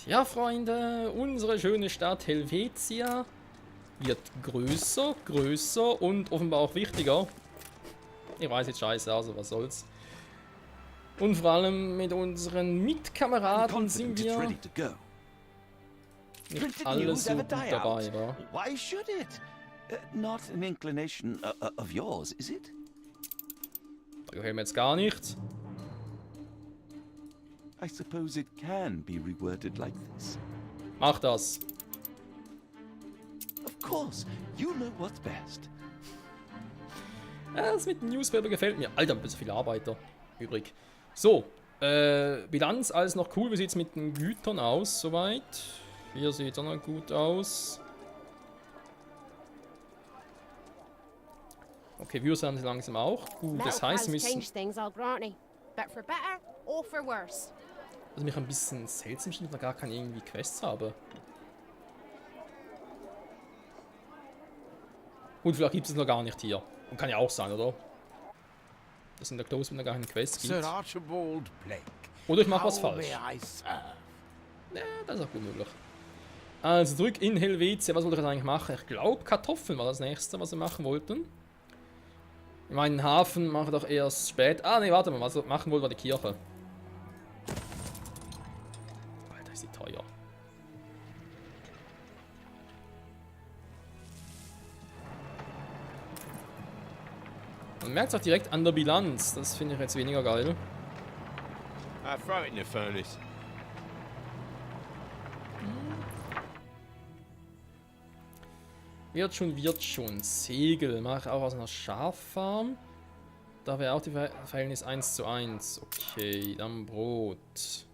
Ja, Freunde, unsere schöne Stadt Helvetia wird größer, größer und offenbar auch wichtiger. Ich weiß jetzt scheiße, also was soll's. Und vor allem mit unseren Mitkameraden sind wir nicht alle so gut dabei, wa? Why should it? Not an inclination of yours, is it? Da gefällt mir jetzt gar nichts. I suppose it can be reworded like this. Mach das. Of course, you know what's best. Das mit dem Newspaper gefällt mir. Alter, ein bisschen viele Arbeiter übrig. So, Bilanz, alles noch cool. Wie sieht es mit den Gütern aus, soweit? Hier sieht es auch noch gut aus. Okay, wir sind langsam auch gut. Das heißt, wir müssen... Was mich ein bisschen seltsam stimmt, dass ich gar keine irgendwie Quests habe. Gut, vielleicht gibt es noch gar nicht hier. Und kann ja auch sein, oder? Dass in der Close noch gar keine Quest gibt. Sir Archibald Blake. Oder ich mache was How falsch. may I serve? Ja, das ist auch gut möglich. Also zurück in Helvetia. Was wollte ich jetzt eigentlich machen? Ich glaube, Kartoffeln war das nächste, was wir machen wollten. Ich meine, den Hafen mache ich doch erst spät. Ah, ne, warte mal. Was wir machen wollten, war die Kirche. Alter, ist die teuer. Man merkt es auch direkt an der Bilanz. Das finde ich jetzt weniger geil. Throw it in the furnace. Wird schon. Segel mache ich auch aus einer Schaffarm. Da wäre auch die Verhältnis 1:1. Okay, dann Brot.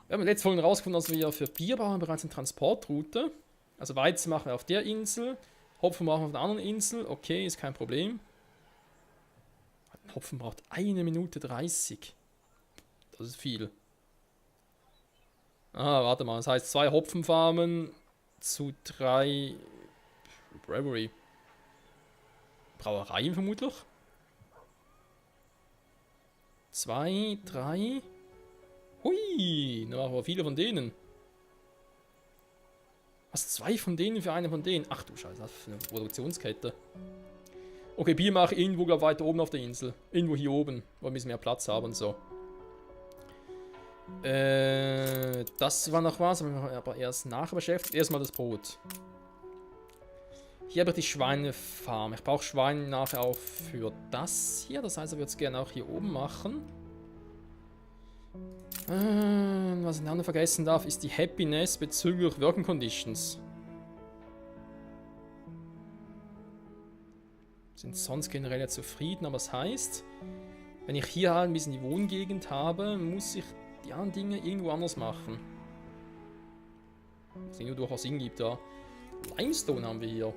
Wir haben letztes Folge herausgefunden, dass wir für Bier brauchen bereits eine Transportroute. Also Weizen machen wir auf der Insel. Hopfen machen wir auf der anderen Insel. Okay, ist kein Problem. Hopfen braucht 1 Minute 30. Das ist viel. Ah, warte mal. Das heißt 2 Hopfenfarmen zu 3 Brewery. Brauereien vermutlich. 2, 3. Hui, da machen wir viele von denen. Was, 2 von denen für eine von denen? Ach du Scheiße, das ist eine Produktionskette. Okay, Bier mache ich irgendwo, glaube ich, weiter oben auf der Insel. Irgendwo hier oben, wo wir ein bisschen mehr Platz haben und so. Das war noch was, aber erst nachher beschäftigt. Erstmal das Brot. Hier habe ich die Schweinefarm. Ich brauche Schweine nachher auch für das hier. Das heißt, ich würde es gerne auch hier oben machen. Was ich noch vergessen darf, ist die Happiness bezüglich Working Conditions. Sind sonst generell ja zufrieden, aber das heißt, wenn ich hier halt ein bisschen die Wohngegend habe, muss ich die anderen Dinge irgendwo anders machen. Was nur durchaus Sinn gibt, ja. Limestone haben wir hier.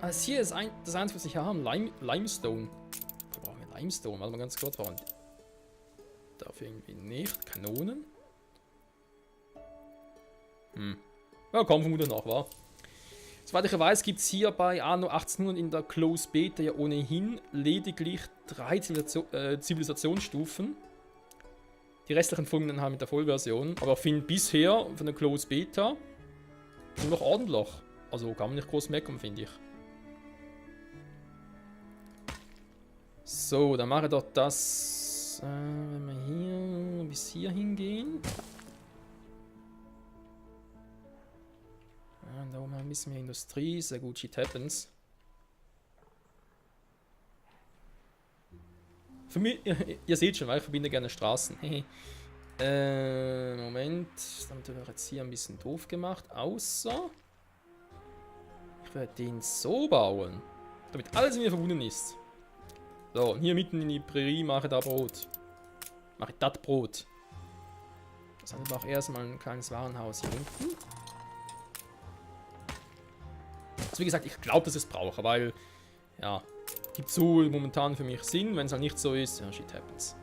Also hier ist das Einzige, was ich hier habe, Limestone. Da brauchen wir Limestone, warte mal ganz kurz, Freund. Dafür irgendwie nicht. Kanonen? Ja, kommt vermutlich noch, wa? Soweit ich weiß, gibt es hier bei Anno 1800 in der Close Beta ja ohnehin lediglich 3 Zivilisationsstufen. Die restlichen folgen dann halt mit der Vollversion. Aber ich finde bisher von der Close Beta schon noch ordentlich. Also kann man nicht groß meckern, finde ich. So, dann mache ich doch das. Wenn wir hier bis hier hingehen. Ja, da oben ein bisschen mehr Industrie. Sehr gut, shit happens. Für mich, ihr seht schon, weil ich verbinde gerne Straßen. Moment. Damit wäre jetzt hier ein bisschen doof gemacht. Außer ich werde den so bauen, damit alles mit mir verbunden ist. So, und hier mitten in die Prärie mache ich da Brot. Mache ich das Brot. Das heißt, ich brauche erstmal ein kleines Warenhaus hier unten. Also wie gesagt, ich glaube, dass ich es brauche, weil, ja, gibt so momentan für mich Sinn. Wenn es halt nicht so ist, ja, shit happens.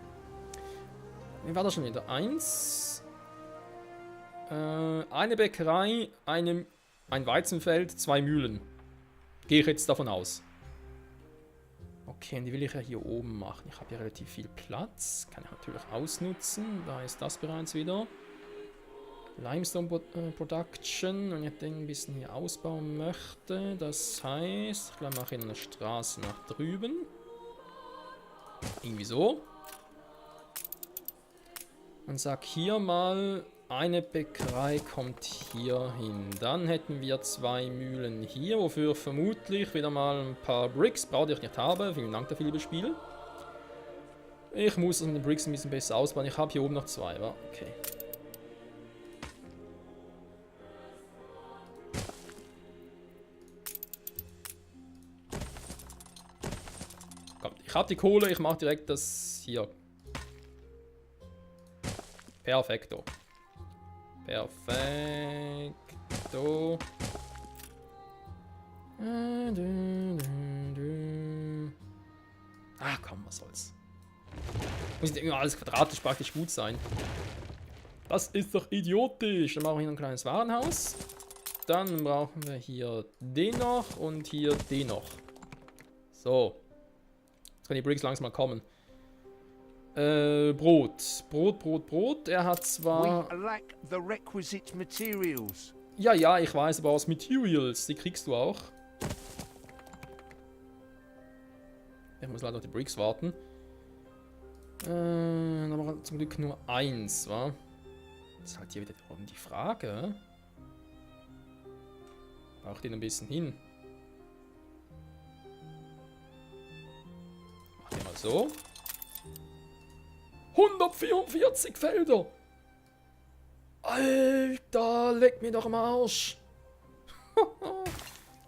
Wie war das schon wieder? 1. Eine Bäckerei, ein Weizenfeld, 2 Mühlen. Gehe ich jetzt davon aus. Okay, und die will ich ja hier oben machen. Ich habe hier relativ viel Platz. Kann ich natürlich ausnutzen. Da ist das bereits wieder. Limestone Production. Und ich den ein bisschen hier ausbauen möchte. Das heißt, ich mache hier eine Straße nach drüben. Irgendwie so. Und sag hier mal, eine Bäckerei kommt hier hin. Dann hätten wir 2 Mühlen hier, wofür vermutlich wieder mal ein paar Bricks, brauche ich nicht habe. Vielen Dank dafür, liebes Spiel. Ich muss also den Bricks ein bisschen besser ausbauen. Ich habe hier oben noch 2, wa? Okay. Kommt, ich habe die Kohle, ich mache direkt das hier. Perfekto. Perfekto. Ah, komm, was soll's. Muss nicht immer alles quadratisch praktisch gut sein. Das ist doch idiotisch. Dann brauchen wir hier ein kleines Warenhaus. Dann brauchen wir hier den noch und hier den noch. So. Jetzt können die Bricks langsam mal kommen. Brot. Brot. Er hat zwar... We lack the requisite materials. Ja, ich weiß, aber aus Materials, die kriegst du auch. Ich muss leider auf die Bricks warten. Aber zum Glück nur 1, wa? Das ist halt hier wieder die Frage. Braucht den ein bisschen hin. Mach den mal so. 144 Felder! Alter, leck mir doch am Arsch!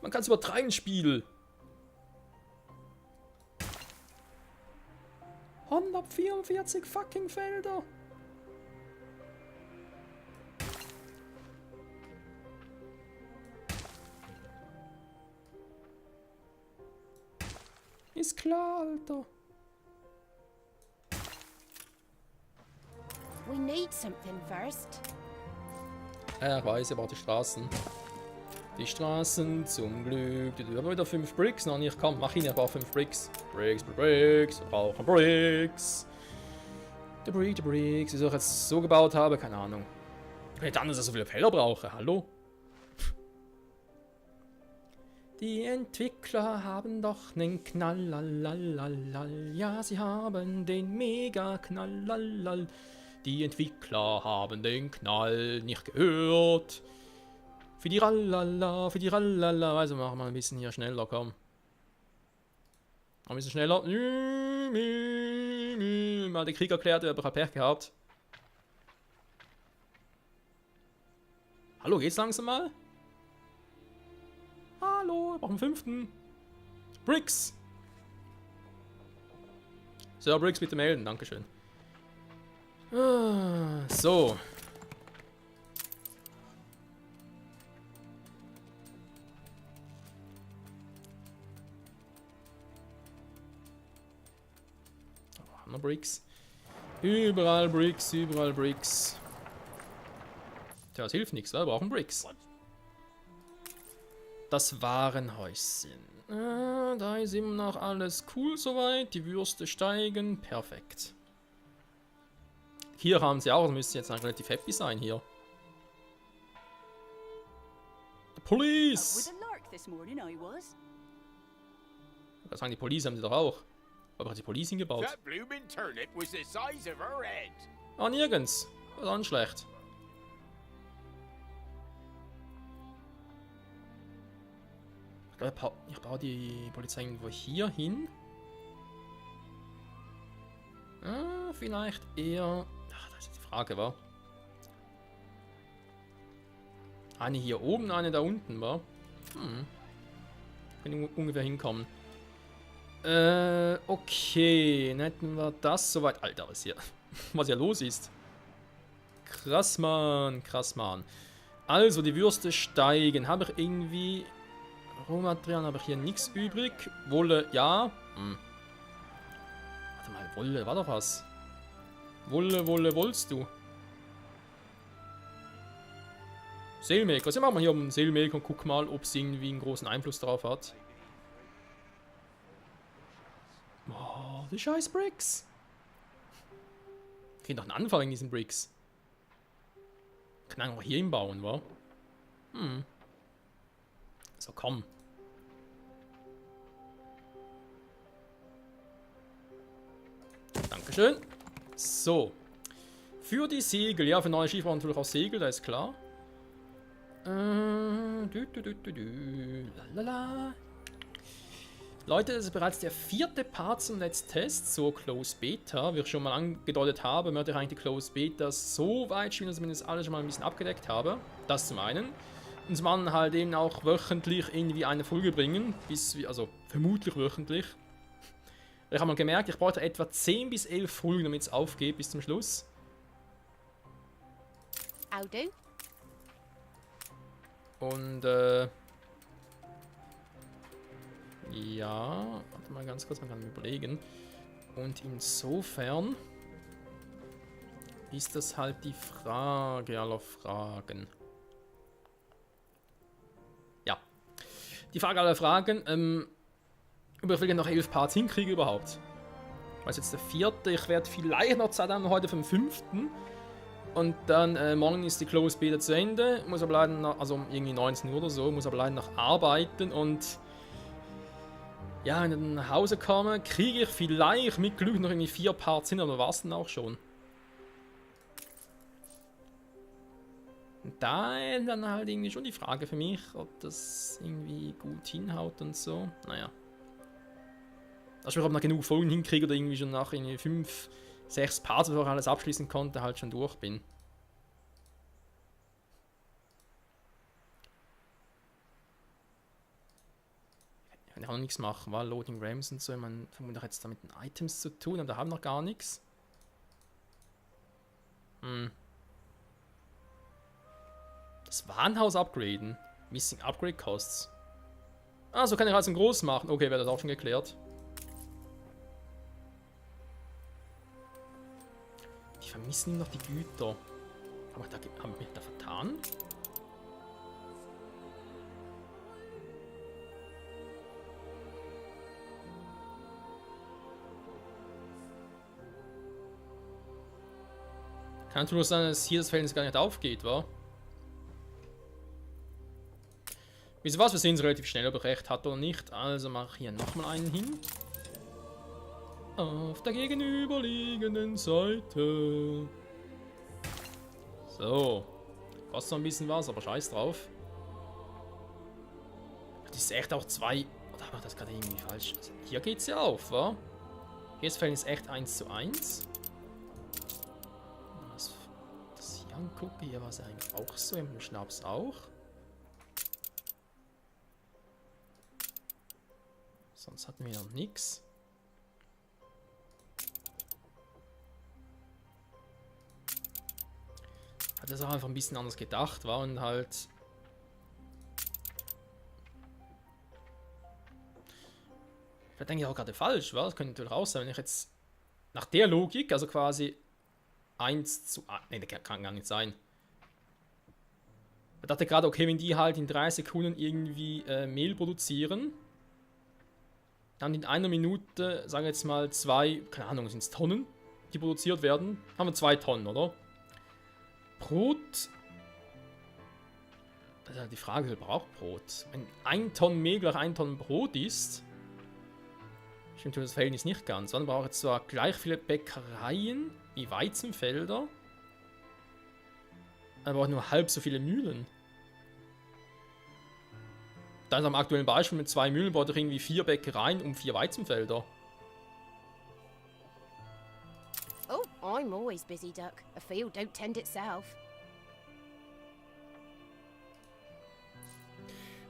Man kann es übertreiben, Spiel! 144 fucking Felder! Ist klar, Alter. We need something first. Ja, ich weiß, aber die Straßen. Die Straßen, zum Glück. Wir haben wieder 5 Bricks noch nicht. Komm, mach ihn ein paar 5 Bricks. Bricks. Wir brauchen Bricks. Die Bricks. Wieso ich jetzt so gebaut habe, keine Ahnung. Nicht anders, dass ich so viele Felder brauche. Hallo? Die Entwickler haben doch nen Knall, lalalal. Ja, sie haben den Mega-Knall, lalal. Die Entwickler haben den Knall nicht gehört. Für die Rallala. Also machen wir ein bisschen hier schneller, komm. Ein bisschen schneller. Mal den Krieg erklärt, wir haben Pech gehabt. Hallo, geht's langsam mal? Hallo, wir brauchen 5. Bricks. Sir Bricks, bitte melden, dankeschön. So. Haben wir Bricks? Überall Bricks. Tja, das hilft nichts, wir brauchen Bricks. Das Warenhäuschen. Da ist immer noch alles cool soweit. Die Würste steigen. Perfekt. Hier haben sie auch, müsste jetzt eigentlich relativ happy sein hier. The Police! Ich kann sagen, die Police haben sie doch auch. Aber hat die Police hingebaut? That bloomin' turnip was the size of her head. Ah, nirgends. Das ist auch nicht schlecht. Ich glaube, ich baue die Polizei irgendwo hier hin. Vielleicht eher... Ach, das ist die Frage, wa? Eine hier oben, eine da unten, wa? Können ungefähr hinkommen. Okay. Dann hätten wir das soweit... Alter, was hier... was hier los ist. Krass, Mann. Also, die Würste steigen. Habe ich irgendwie... Rohmaterial, habe ich hier nichts übrig. Wolle, ja. Warte mal, Wolle, war doch was. Wolle, wollst du? Sailmaker. Was machen wir hier um Sailmaker und guck mal, ob es irgendwie einen großen Einfluss darauf hat. die scheiß Bricks. Kriegt doch einen Anfall in diesen Bricks. Kann auch hier bauen, wa? Hm. So, komm. Dankeschön. So. Für die Segel. Ja, für neue Schiffe brauchen wir natürlich auch Segel, da ist klar. Lalala. Leute, das ist bereits der 4. Part zum Let's Test, so Close Beta. Wie ich schon mal angedeutet habe, möchte ich eigentlich die Close Beta so weit spielen, dass ich zumindest alles schon mal ein bisschen abgedeckt habe. Das zum einen. Und zum anderen halt eben auch wöchentlich irgendwie eine Folge bringen, also vermutlich wöchentlich. Ich habe mal gemerkt, ich brauchte etwa 10 bis 11 Folgen, damit es aufgeht bis zum Schluss. I'll do. Und, ja, warte mal ganz kurz, man kann überlegen. Und insofern ist das halt die Frage aller Fragen. Ja, die Frage aller Fragen, ob ich noch 11 Parts hinkriege überhaupt. Was jetzt der 4. Ich werde vielleicht noch Zeit haben heute vom 5. Und dann morgen ist die Close Beta zu Ende. Muss aber leider noch, also irgendwie 19 Uhr oder so, muss aber leider noch arbeiten. Und ja, wenn ich dann nach Hause komme, kriege ich vielleicht mit Glück noch irgendwie 4 Parts hin, aber war es dann auch schon. Und da ist dann halt irgendwie schon die Frage für mich, ob das irgendwie gut hinhaut und so. Naja. Dass ich noch genug Folgen hinkriege oder irgendwie schon nach irgendwie 5, 6 Parts, bevor ich alles abschließen konnte, halt schon durch bin. Ich kann ja auch noch nichts machen, weil Loading Rams und so, man vermutet jetzt damit mit Items zu tun, aber da haben wir noch gar nichts. Das Warenhaus upgraden. Missing Upgrade Costs. Ah, so kann ich also ein groß machen. Okay, wäre das auch schon geklärt. Die vermissen noch die Güter. Aber da haben wir mich da vertan? Kann natürlich sein, dass hier das Verhältnis gar nicht aufgeht, wa? Wieso was? Wir sehen es relativ schnell, ob er recht hat oder nicht. Also mache ich hier nochmal einen hin. Auf der gegenüberliegenden Seite. So. Kostet noch ein bisschen was, aber scheiß drauf. Das ist echt auch 2. Oder habe ich das gerade irgendwie falsch? Also hier geht es ja auf, wa? Hier ist das Verhältnis echt 1:1. Das hier angucke, hier war es eigentlich auch so, im Schnaps auch. Sonst hatten wir noch nichts. Hat das auch einfach ein bisschen anders gedacht, war und halt. Vielleicht denke ich auch gerade falsch, war? Das könnte natürlich auch sein, wenn ich jetzt nach der Logik, also quasi 1:1. Ne, das kann gar nicht sein. Ich dachte gerade, okay, wenn die halt in 3 Sekunden irgendwie Mehl produzieren, dann in einer Minute, sagen wir jetzt mal 2, keine Ahnung, sind es Tonnen, die produziert werden, haben wir 2 Tonnen, oder? Brot. Das ist halt die Frage, wer braucht Brot? Wenn 1 Tonnen Mehl gleich 1 Tonnen Brot ist, stimmt das Verhältnis nicht ganz. Dann brauche ich zwar gleich viele Bäckereien wie Weizenfelder, aber auch nur halb so viele Mühlen. Dann am aktuellen Beispiel mit 2 Mühlen brauche ich irgendwie 4 Bäckereien und 4 Weizenfelder. Oh, I'm always busy, Duck. A field don't tend itself.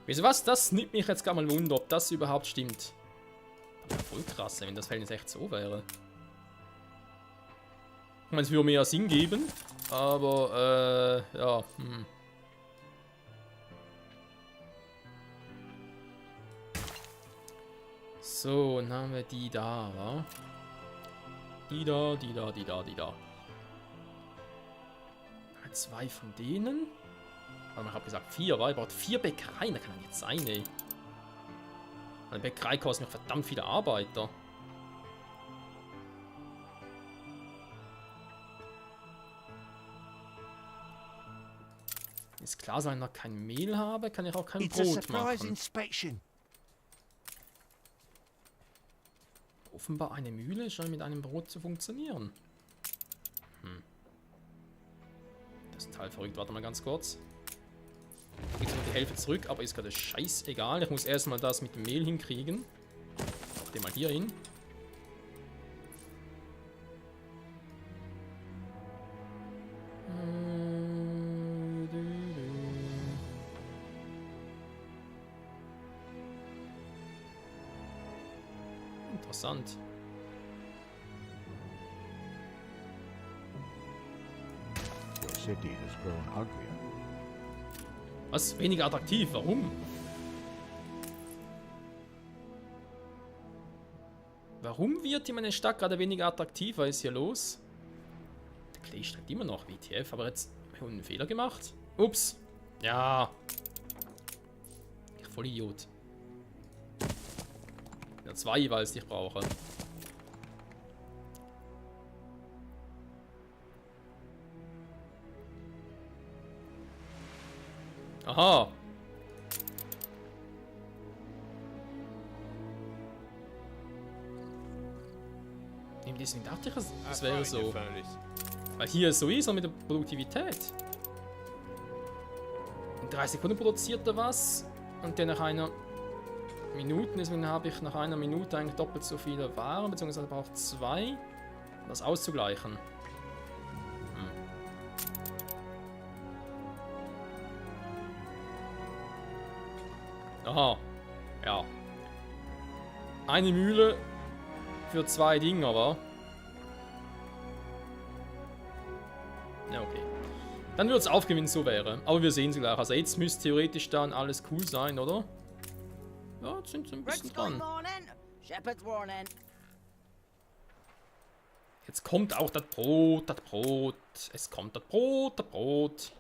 Wieso was? Das nimmt mich jetzt gar mal Wunder, ob das überhaupt stimmt. Das wäre voll krass, wenn das Verhältnis echt so wäre. Ich meine, es würde mehr Sinn geben, aber ja, So, dann haben wir die da, wa? Die da, die da, die da, die da. 2 von denen. Aber ich habe gesagt 4, wa? Ich brauche 4 Bäckereien, das kann doch nicht sein, ey. Eine Bäckerei kostet noch verdammt viele Arbeiter. Ist klar, solange ich noch kein Mehl habe, kann ich auch kein It's a Brot surprise machen. inspection. Offenbar eine Mühle scheint mit einem Brot zu funktionieren. Das ist total verrückt. Warte mal ganz kurz. Ich krieg noch die Hälfte zurück, aber ist gerade scheißegal. Ich muss erstmal das mit dem Mehl hinkriegen. Mach den mal hier hin. Interessant. Your city has grown uglier. Was? Weniger attraktiv? Warum? Warum wird hier meine Stadt gerade weniger attraktiv? Was ist hier los? Der Clay steigt immer noch, WTF, aber jetzt habe ich einen Fehler gemacht. Ups. Ja. Ich voll Idiot. Ja, 2 jeweils, die ich brauche. Aha. Deswegen dachte ich, es wäre so. Weil hier es so ist, auch mit der Produktivität. In 3 Sekunden produziert er was und dann nach einer Minute, deswegen habe ich nach einer Minute eigentlich doppelt so viele Waren, beziehungsweise braucht 2, um das auszugleichen. Aha, ja. Eine Mühle für 2 Dinger, wa? Ja, okay. Dann würde es aufgehen, wenn es so wäre. Aber wir sehen es gleich. Also jetzt müsste theoretisch dann alles cool sein, oder? Ja, jetzt sind sie ein bisschen dran. Jetzt kommt auch das Brot, das Brot. Es kommt das Brot, das Brot.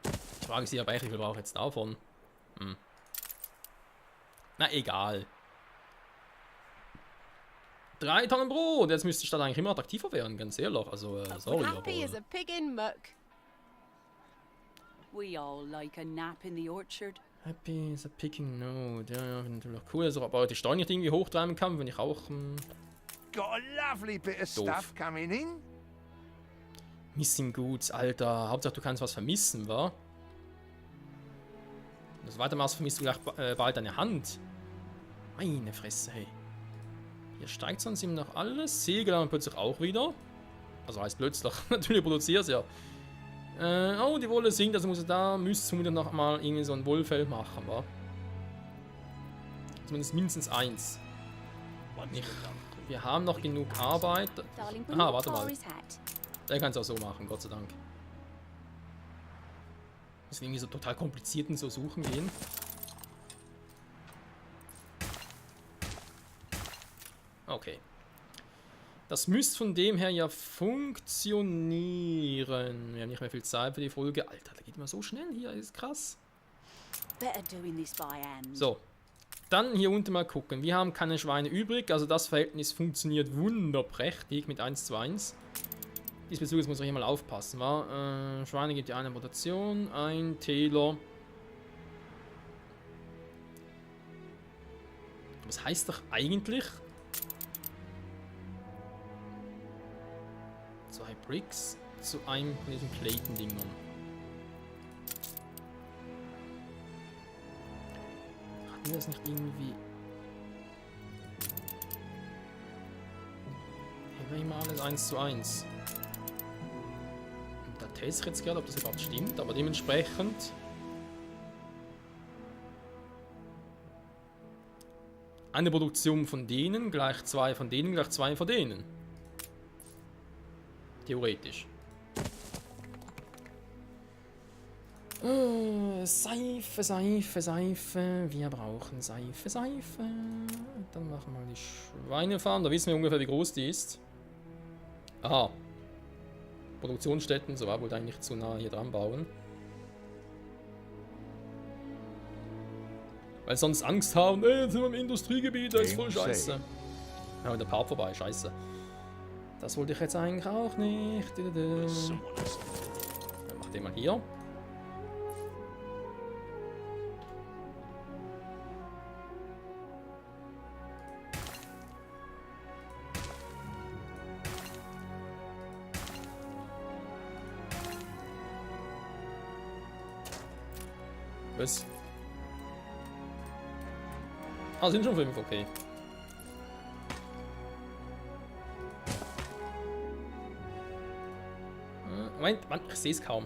Die Frage ist ja, wie viel brauche ich jetzt davon? Na, egal. 3 Tonnen Brot. Jetzt müsste die Stadt eigentlich immer attraktiver werden, ganz ehrlich. Also, sorry, Happy as aber... a pig in muck. We all like a nap in the orchard. Happy is a picking note. Ja, natürlich cool. Also, aber die Steuer nicht irgendwie hochtreiben kann, wenn ich auch... Got a lovely bit of stuff coming in. Missing Goods, Alter. Hauptsache, du kannst was vermissen, wa? Wenn du das weitermachst, vermisst du gleich bald deine Hand. Meine Fresse, hey. Hier steigt sonst eben noch alles. Segel haben wir plötzlich auch wieder. Also heißt plötzlich. Natürlich produziert es ja. Oh, die Wolle sinkt, also müsste ich noch mal irgendwie so ein Wollfeld machen, wa? Zumindest mindestens 1. Wir haben noch genug Arbeit. Aha, warte mal. Der kann es auch so machen, Gott sei Dank. Müssen wir irgendwie so total kompliziert in so Suchen gehen. Okay. Das müsste von dem her ja funktionieren. Wir haben nicht mehr viel Zeit für die Folge. Alter, da geht immer so schnell hier. Das ist krass. Better doing this by hand. So. Dann hier unten mal gucken. Wir haben keine Schweine übrig. Also das Verhältnis funktioniert wunderprächtig mit 1:1. Diesbezüglich muss ich hier mal aufpassen. Wa? Schweine gibt ja eine Rotation. Ein Täler. Das heißt doch eigentlich... 2 Bricks zu einem von diesen Clayton-Dingern. Hatten wir das nicht irgendwie... Hier wäre immer alles 1:1. Und da teste ich jetzt gerade, ob das überhaupt stimmt, aber dementsprechend... Eine Produktion von denen gleich 2 von denen gleich 2 von denen. Theoretisch. Seife, Seife, Seife. Wir brauchen Seife, Seife. Dann machen wir die Schweinefarm. Da wissen wir ungefähr, wie groß die ist. Aha. Produktionsstätten, so war wohl eigentlich zu nah hier dran bauen. Weil sonst Angst haben, jetzt sind wir im Industriegebiet, da ist voll scheiße. Ja, und der Part vorbei, scheiße. Das wollte ich jetzt eigentlich auch nicht. mach den mal hier. Was? Ah, sind schon 5, okay. Moment, Mann, ich sehe es kaum.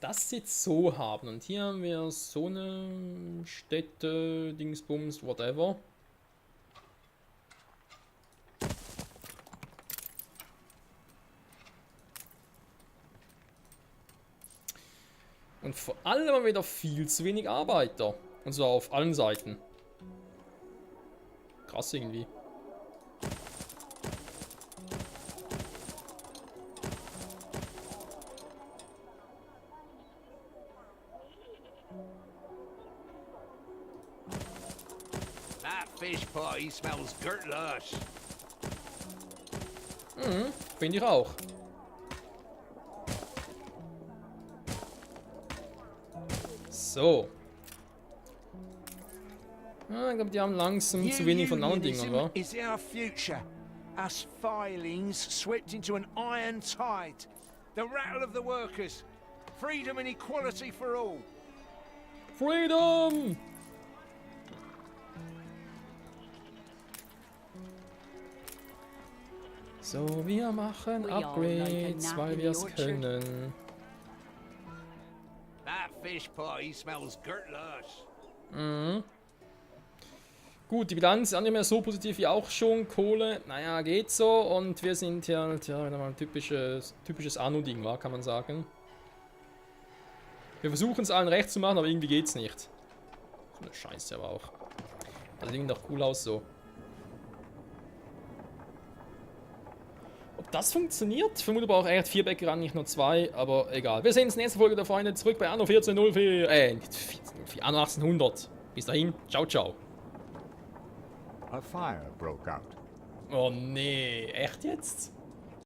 Das jetzt so haben und hier haben wir so eine Städte, Dingsbums, whatever. Und vor allem haben wir wieder viel zu wenig Arbeiter. Und zwar auf allen Seiten. Krass irgendwie. That fish pie smells gurtlush. Mhm, finde ich auch. So. Ah, ich glaube, die haben langsam zu wenig von anderen Dingen, oder? Is our future. Us filings swept into an iron tide. The rattle of the workers. Freedom and equality for all. Freedom! So, wir machen Upgrades, weil wir es können. That fish pie smells gurtlush. Mhm. Gut, die Bilanz ist auch nicht mehr so positiv wie auch schon. Kohle, naja, geht so. Und wir sind ja wieder mal ein typisches Anno-Ding, kann man sagen. Wir versuchen es allen recht zu machen, aber irgendwie geht's nicht. So eine Scheiße aber auch. Das sieht doch cool aus so. Ob das funktioniert? Ich vermute aber auch, er hat 4 Bäckereien, nicht nur 2, aber egal. Wir sehen uns in der nächsten Folge der Freunde zurück bei Anno 1404, nicht 1404, Anno 1800. Bis dahin, ciao, ciao. A fire broke out. Oh nee, echt jetzt?